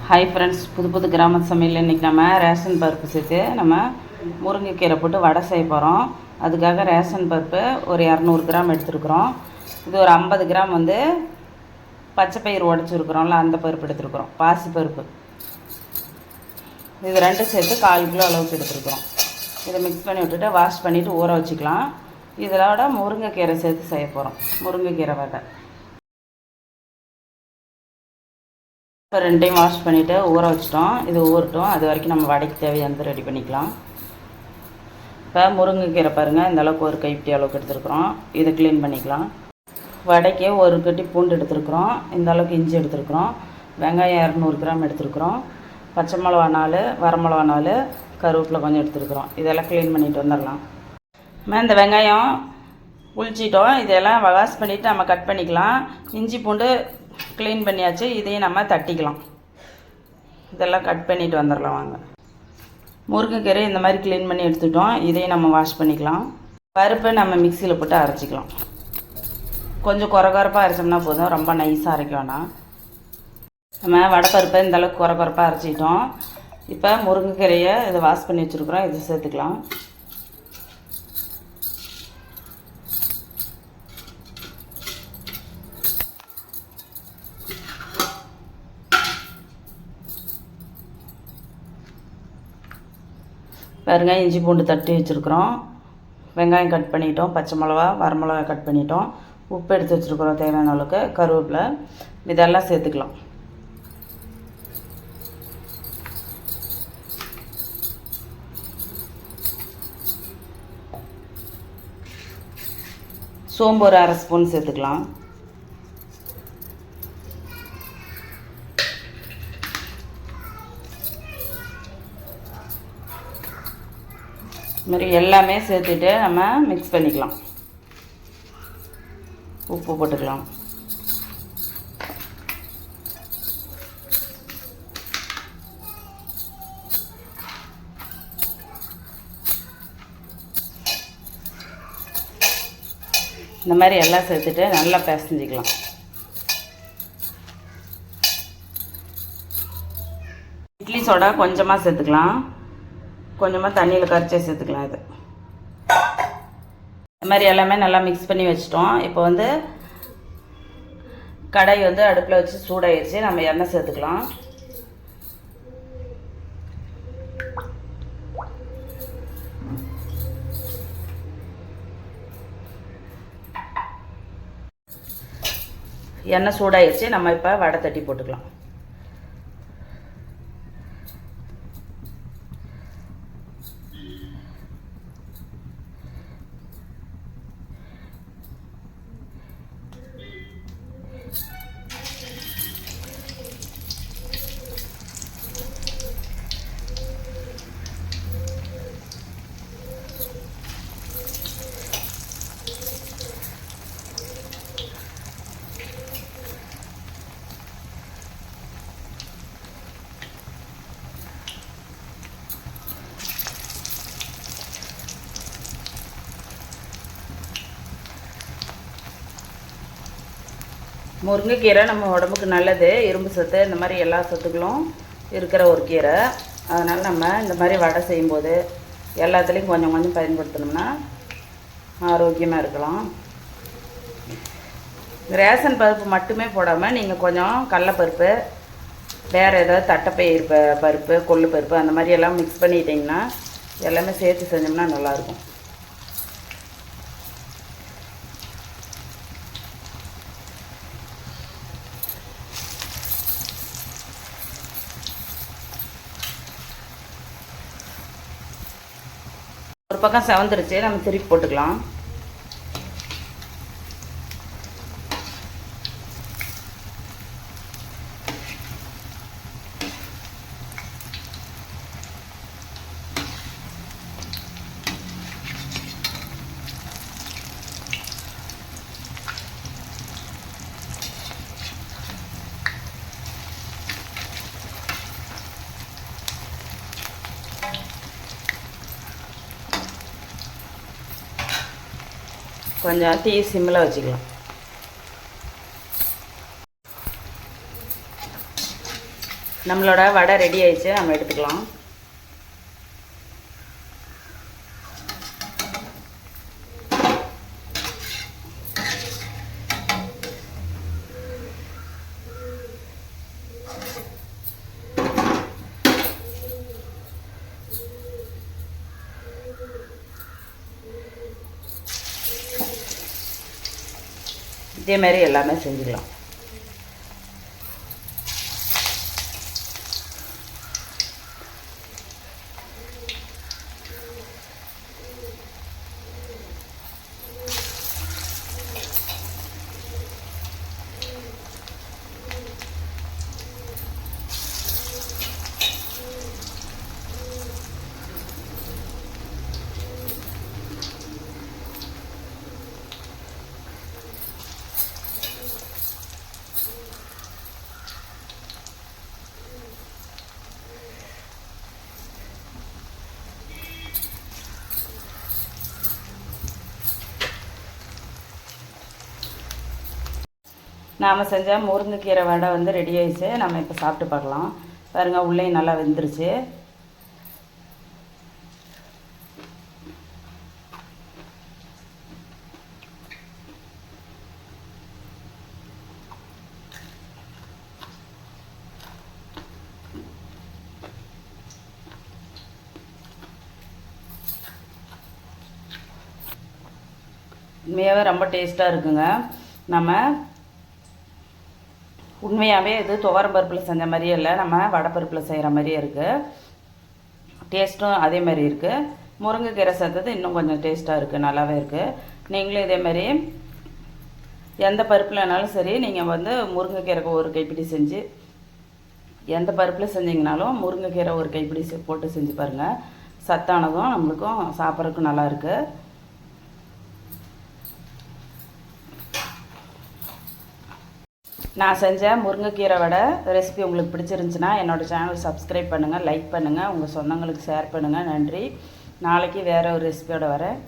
Hi friends, புது கிராம சமையல். இன்றைக்கி நம்ம ரேஷன் பருப்பு சேர்த்து நம்ம முருங்கைக்கீரை போட்டு வடை செய்ய போகிறோம். அதுக்காக ரேஷன் பருப்பு ஒரு 200 கிராம் எடுத்துருக்குறோம். இது ஒரு 50 கிராம் வந்து பச்சை பயிர் உடச்சிருக்குறோம்ல, அந்த பருப்பு எடுத்துருக்குறோம். பாசி பருப்பு இது ரெண்டும் சேர்த்து 1/4 கிலோ அளவுக்கு எடுத்துருக்குறோம். இதை மிக்ஸ் பண்ணி விட்டுட்டு வாஷ் பண்ணிவிட்டு ஊற வச்சுக்கலாம். இதோட முருங்கைக்கீரை சேர்த்து செய்ய போகிறோம். முருங்கைக்கீரை வடை இப்போ 2 டைம் வாஷ் பண்ணிவிட்டு ஊற வச்சிட்டோம். இது ஊறட்டும். அது வரைக்கும் நம்ம வடைக்கு தேவையானது ரெடி பண்ணிக்கலாம். இப்போ முருங்கைக்கீரை பாருங்கள், இந்த அளவுக்கு ஒரு கைப்பிடி அளவுக்கு எடுத்துருக்குறோம். இதை க்ளீன் பண்ணிக்கலாம். வடைக்கு ஒரு கட்டி பூண்டு எடுத்துருக்குறோம். இந்த அளவுக்கு இஞ்சி எடுத்துருக்குறோம். வெங்காயம் 200 கிராம் எடுத்துருக்குறோம். பச்சை மிளகா 4, வரமிளகா 4, கருவேப்பிலை கொஞ்சம் எடுத்துருக்குறோம். இதெல்லாம் க்ளீன் பண்ணிவிட்டு வந்துடலாம். இந்த வெங்காயம் உளிச்சிட்டோம். இதெல்லாம் வாஷ் பண்ணிவிட்டு நம்ம கட் பண்ணிக்கலாம். இஞ்சி பூண்டு க்ளீன் பண்ணியாச்சு. இதையும் நம்ம தட்டிக்கலாம். இதெல்லாம் கட் பண்ணிவிட்டு வந்துடலாம் வாங்க. முருங்கைக்கீரை இந்த மாதிரி க்ளீன் பண்ணி எடுத்துட்டோம். இதையும் நம்ம வாஷ் பண்ணிக்கலாம். பருப்பை நம்ம மிக்சியில் போட்டு அரைச்சிக்கலாம். கொஞ்சம் குறப்பாக அரைச்சோம்னா போதும், ரொம்ப நைஸாக அரைக்க வேணாம். நம்ம வடைப்பருப்பை இந்தளவுக்கு குறப்பாக அரைச்சிக்கிட்டோம். இப்போ முருங்கைக்கீரையை இதை வாஷ் பண்ணி வச்சுருக்குறோம். இதை சேர்த்துக்கலாம். பாருங்க, இஞ்சி பூண்டு தட்டி வச்சுருக்குறோம். வெங்காயம் கட் பண்ணிட்டோம். பச்சை மிளகா, வரமிளகா கட் பண்ணிட்டோம். உப்பு எடுத்து வச்சுருக்குறோம் தேவையான அளவுக்கு. கருவேப்பிலை இதெல்லாம் சேர்த்துக்கலாம். சோம்பு ஒரு 1/2 ஸ்பூன் சேர்த்துக்கலாம். இதுமாதிரி எல்லாமே சேர்த்துட்டு நம்ம மிக்ஸ் பண்ணிக்கலாம். உப்பு போட்டுக்கலாம். இந்த மாதிரி எல்லாம் சேர்த்துட்டு நல்லா பிசைஞ்சிக்கலாம். இட்லி சோடா கொஞ்சமாக சேர்த்துக்கலாம். கொஞ்சமாக தண்ணியில் கரைச்சி சேர்த்துக்கலாம். இது இந்த மாதிரி எல்லாமே நல்லா மிக்ஸ் பண்ணி வச்சிட்டோம். இப்போ வந்து கடாய் வந்து அடுப்பில் வச்சு சூடாகிடுச்சு. நம்ம எண்ணெய் சேர்த்துக்கலாம். எண்ணெய் சூடாகிடுச்சு. நம்ம இப்போ வடை தட்டி போட்டுக்கலாம். முருங்கைக்கீரை நம்ம உடம்புக்கு நல்லது. இரும்பு சத்து, இந்த மாதிரி எல்லா சத்துக்களும் இருக்கிற ஒரு கீரை. அதனால் நம்ம இந்த மாதிரி வடை செய்யும்போது எல்லாத்துலேயும் கொஞ்சம் கொஞ்சம் பயன்படுத்தினோம்னா ஆரோக்கியமாக இருக்கலாம். ரேஷன் பருப்பு மட்டுமே போடாமல் நீங்கள் கொஞ்சம் கடலைப்பருப்பு, வேறு ஏதாவது தட்டைப்பயிர் பருப்பு, கொள்ளு பருப்பு அந்த மாதிரி எல்லாம் மிக்ஸ் பண்ணிட்டிங்கன்னா எல்லாமே சேர்த்து செஞ்சோம்னா நல்லாயிருக்கும். ஒரு பக்கம் செவந்துருச்சு. நம்ம திருப்பி போட்டுக்கலாம். கொஞ்சம் தீ சிம்மில் வச்சுக்கலாம். நம்மளோட வடை ரெடி ஆயிடுச்சு, நம்ம எடுத்துக்கலாம். இதே மாதிரி எல்லாமே செஞ்சுக்கலாம். நாம் செஞ்ச முருங்கைக்கீரை வடை வந்து ரெடி ஆயிடுச்சு. நம்ம இப்போ சாப்பிட்டு பார்க்கலாம். பாருங்கள், உள்ளேயும் நல்லா வெந்துருச்சு. உண்மையாகவே ரொம்ப டேஸ்ட்டாக இருக்குங்க. நம்ம உண்மையாகவே இது துவரம்பருப்பில் செஞ்ச மாதிரியே இல்லை, நம்ம வடைப்பருப்பில் செய்கிற மாதிரியே இருக்குது. டேஸ்ட்டும் அதே மாதிரி இருக்குது. முருங்கைக்கீரை சேர்த்தது இன்னும் கொஞ்சம் டேஸ்ட்டாக இருக்குது, நல்லாவே இருக்குது. நீங்களும் இதே மாதிரி எந்த பருப்புலனாலும் சரி, நீங்கள் வந்து முருங்கைக்கீரைக்கு ஒரு கைப்பிடி செஞ்சு, எந்த பருப்பில் செஞ்சிங்கனாலும் முருங்கைக்கீரை ஒரு கைப்பிடி போட்டு செஞ்சு பாருங்கள். சத்தானதும் நம்மளுக்கும் சாப்பிட்றதுக்கும் நல்லாயிருக்கு. நான் செஞ்ச முருங்கைக்கீரை வடை ரெசிபி உங்களுக்கு பிடிச்சிருந்துச்சுன்னா என்னோடய சேனல் சப்ஸ்கிரைப் பண்ணுங்கள், லைக் பண்ணுங்கள், உங்கள் சொந்தங்களுக்கு ஷேர் பண்ணுங்கள். நன்றி. நாளைக்கு வேறு ஒரு ரெசிபியோடு வரேன்.